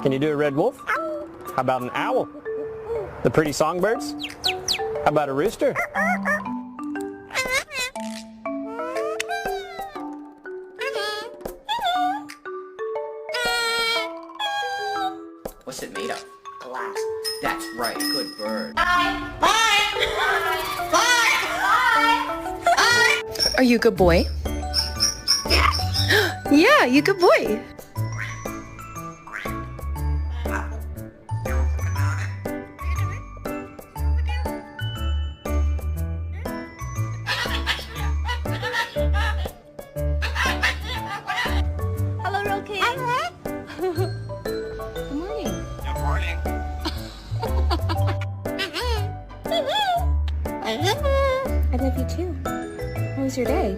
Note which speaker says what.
Speaker 1: Can you do a red wolf? How about an owl? The pretty songbirds? How about a rooster?
Speaker 2: What's it made of? Glass. That's right, good bird.
Speaker 3: Are you a good boy? Yeah, you good boy.
Speaker 4: Hello, Rocky. Good morning.
Speaker 2: Good morning.
Speaker 4: I love you too. How was your day?